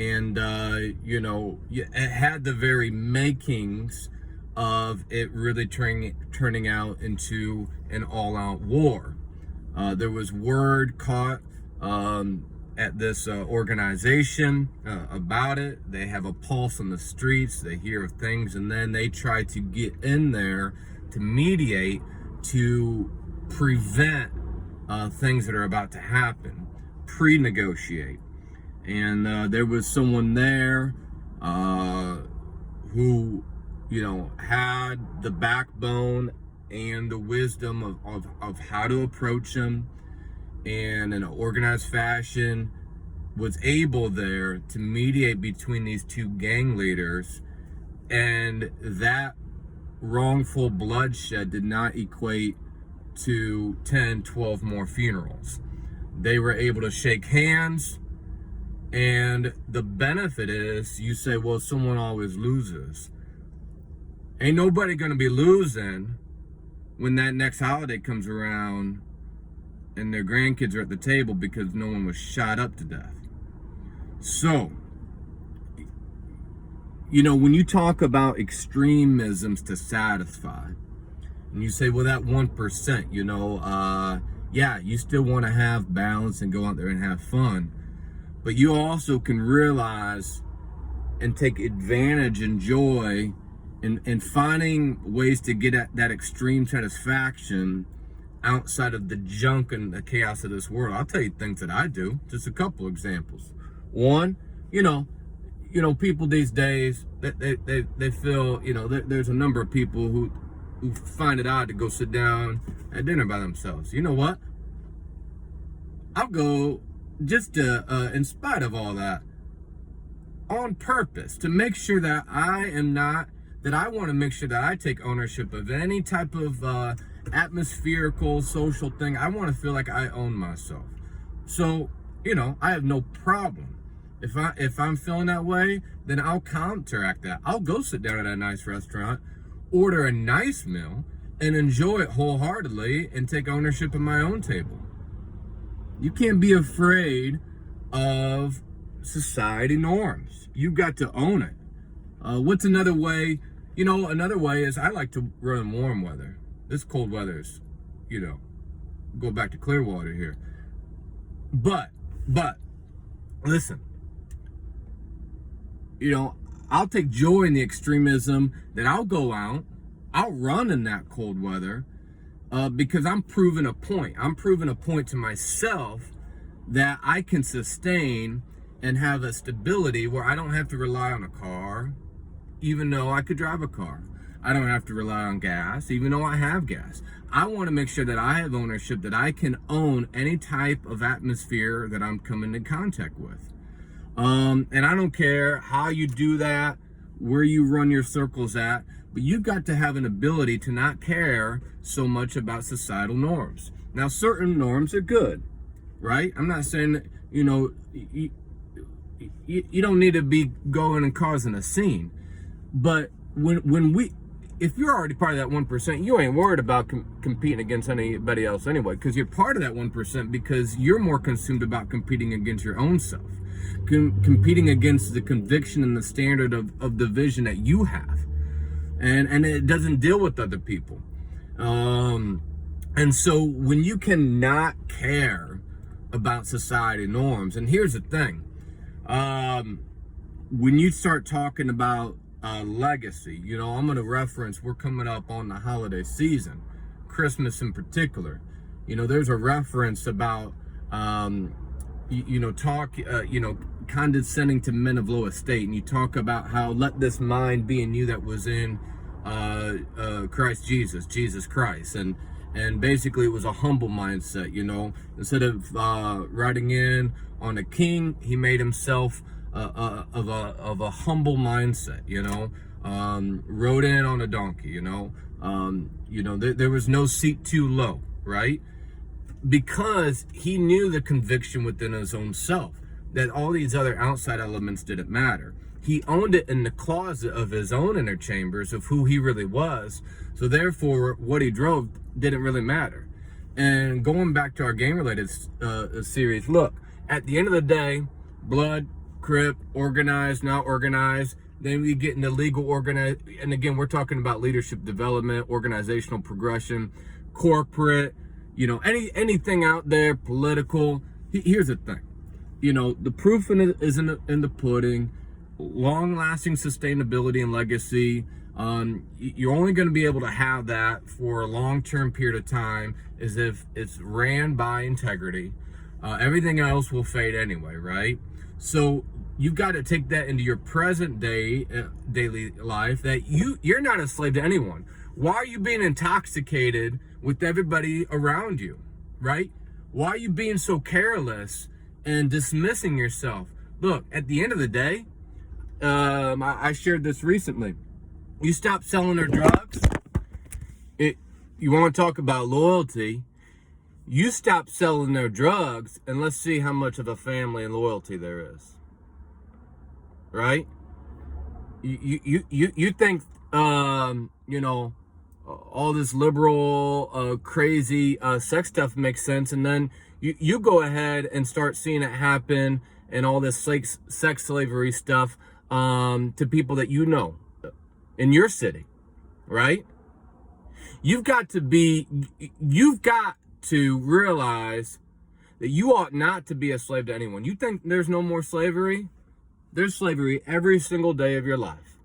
And it had the very makings of it really turning out into an all-out war. There was word caught at this organization about it. They have a pulse on the streets. They hear of things, and then they try to get in there to mediate, to prevent things that are about to happen, pre-negotiate. And there was someone there who, had the backbone and the wisdom of how to approach them, and in an organized fashion was able there to mediate between these two gang leaders. And that wrongful bloodshed did not equate to 10, 12 more funerals. They were able to shake hands. And the benefit is, you say, well, someone always loses. Ain't nobody gonna be losing when that next holiday comes around and their grandkids are at the table because no one was shot up to death. So, when you talk about extremisms to satisfy, and you say, well, that 1%, yeah, you still want to have balance and go out there and have fun. But you also can realize and take advantage and joy in finding ways to get at that extreme satisfaction outside of the junk and the chaos of this world. I'll tell you things that I do. Just a couple examples. One, people these days, they feel, there's a number of people who find it odd to go sit down at dinner by themselves. You know what? I'll go just to, in spite of all that, on purpose, to make sure that I want to make sure that I take ownership of any type of atmospherical, social thing. I want to feel like I own myself. So, I have no problem. If I'm feeling that way, then I'll counteract that. I'll go sit down at a nice restaurant, order a nice meal, and enjoy it wholeheartedly and take ownership of my own table. You can't be afraid of society norms. You got to own it. What's another way? Another way is I like to run in warm weather. This cold weather is, go back to Clearwater here. But, listen, I'll take joy in the extremism that I'll go out, I'll run in that cold weather, because I'm proving a point. I'm proving a point to myself that I can sustain and have a stability where I don't have to rely on a car, even though I could drive a car. I don't have to rely on gas, even though I have gas. I want to make sure that I have ownership, that I can own any type of atmosphere that I'm coming in contact with. And I don't care how you do that, where you run your circles at, but you've got to have an ability to not care so much about societal norms. Now, certain norms are good, right? I'm not saying that, you don't need to be going and causing a scene. But if you're already part of that 1%, you ain't worried about competing against anybody else anyway, because you're part of that 1% because you're more consumed about competing against your own self, competing against the conviction and the standard of the vision that you have. And it doesn't deal with other people. And so when you cannot care about society norms, and here's the thing, when you start talking about legacy, I'm going to reference, we're coming up on the holiday season, Christmas in particular. There's a reference about, condescending to men of low estate. And you talk about how, let this mind be in you that was in Christ Jesus Christ. And basically it was a humble mindset, instead of riding in on a king, he made himself of a humble mindset, rode in on a donkey, there was no seat too low, right? Because he knew the conviction within his own self that all these other outside elements didn't matter. He owned it in the closet of his own inner chambers of who he really was. So therefore, what he drove didn't really matter. And going back to our game-related series, look, at the end of the day, blood, crip, organized, not organized. Then we get into legal organized. And again, we're talking about leadership development, organizational progression, corporate, anything out there, political. Here's the thing. The proof is in the pudding. Long-lasting sustainability and legacy. You're only going to be able to have that for a long-term period of time is if it's ran by integrity. Everything else will fade anyway, right? So you've got to take that into your present day daily life, that you're not a slave to anyone. Why are you being intoxicated with everybody around you, right? Why are you being so careless and dismissing yourself? Look, at the end of the day, I shared this recently. You stop selling their drugs. You want to talk about loyalty. You stop selling their drugs, and let's see how much of a family and loyalty there is. Right? You think all this liberal crazy sex stuff makes sense, and then you go ahead and start seeing it happen and all this sex slavery stuff to people that in your city, right? You've got to realize that you ought not to be a slave to anyone. You think there's no more slavery? There's slavery every single day of your life.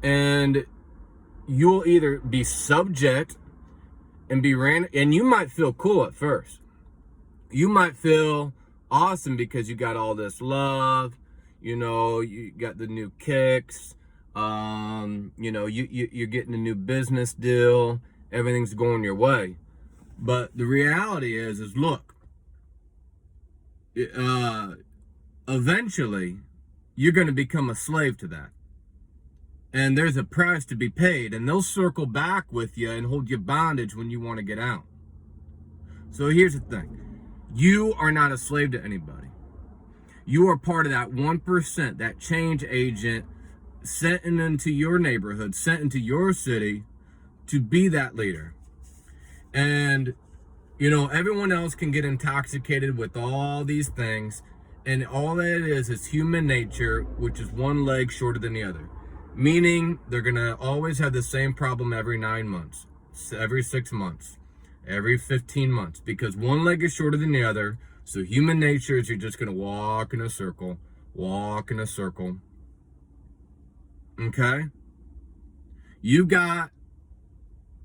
And you'll either be subject and and you might feel cool at first. You might feel awesome because you got all this love, you got the new kicks, you're getting a new business deal, everything's going your way. But the reality is look, eventually you're going to become a slave to that. And there's a price to be paid, and they'll circle back with you and hold you bondage when you want to get out. So here's the thing. You are not a slave to anybody. You are part of that 1%, that change agent sent into your neighborhood, sent into your city to be that leader. And, everyone else can get intoxicated with all these things. And all that it is human nature, which is one leg shorter than the other. Meaning they're going to always have the same problem every 9 months, every 6 months, every 15 months. Because one leg is shorter than the other. So human nature is you're just going to walk in a circle. Okay? You got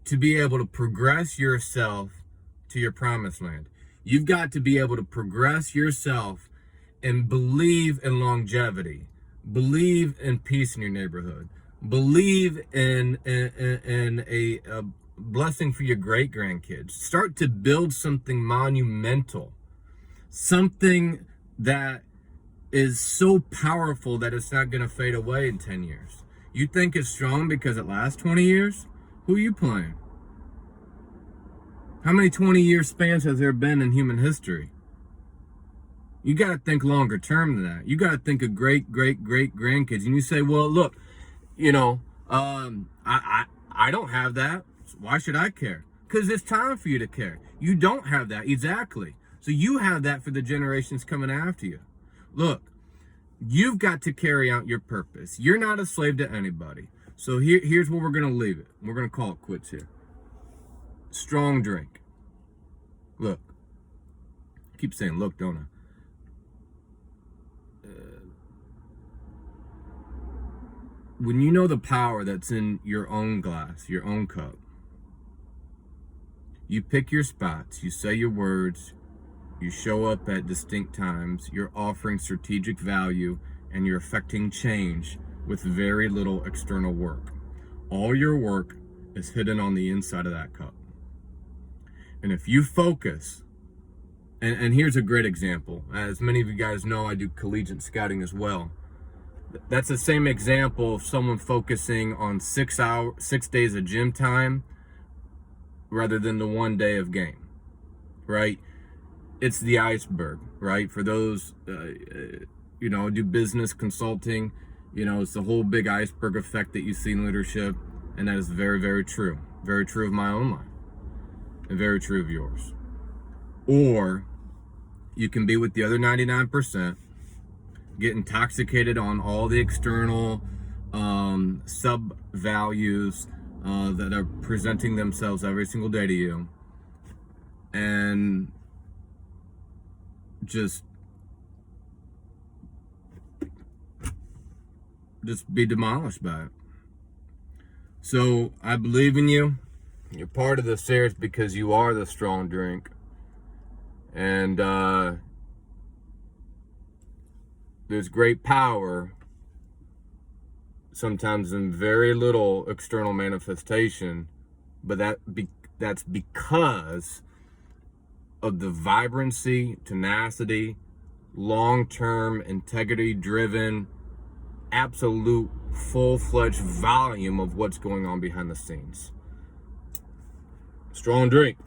to be able to progress yourself to your promised land. You've got to be able to progress yourself and believe in longevity. Believe in peace in your neighborhood. Believe in a blessing for your great grandkids. Start to build something monumental. Something that is so powerful that it's not going to fade away in 10 years. You think it's strong because it lasts 20 years? Who are you playing? How many 20-year spans has there been in human history? You got to think longer term than that. You got to think of great grandkids. And you say, well, look, I don't have that. Why should I care? Because it's time for you to care. You don't have that. Exactly. So you have that for the generations coming after you. Look, you've got to carry out your purpose. You're not a slave to anybody. So here's where we're going to leave it. We're going to call it quits here. Strong drink. Look. I keep saying look, don't I? When you know the power that's in your own glass, your own cup, you pick your spots, you say your words, you show up at distinct times, you're offering strategic value, and you're affecting change with very little external work. All your work is hidden on the inside of that cup. And if you focus, and here's a great example. As many of you guys know, I do collegiate scouting as well. That's the same example of someone focusing on 6 days of gym time rather than the 1 day of game, right? It's the iceberg, right? For those, do business consulting, it's the whole big iceberg effect that you see in leadership. And that is very, very true. Very true of my own life and very true of yours. Or you can be with the other 99%, get intoxicated on all the external sub values that are presenting themselves every single day to you, and just be demolished by it. So I believe in you. You're part of the series because you are the strong drink. And there's great power sometimes in very little external manifestation, but that's because of the vibrancy, tenacity, long-term, integrity-driven, absolute, full-fledged volume of what's going on behind the scenes. Strong drink.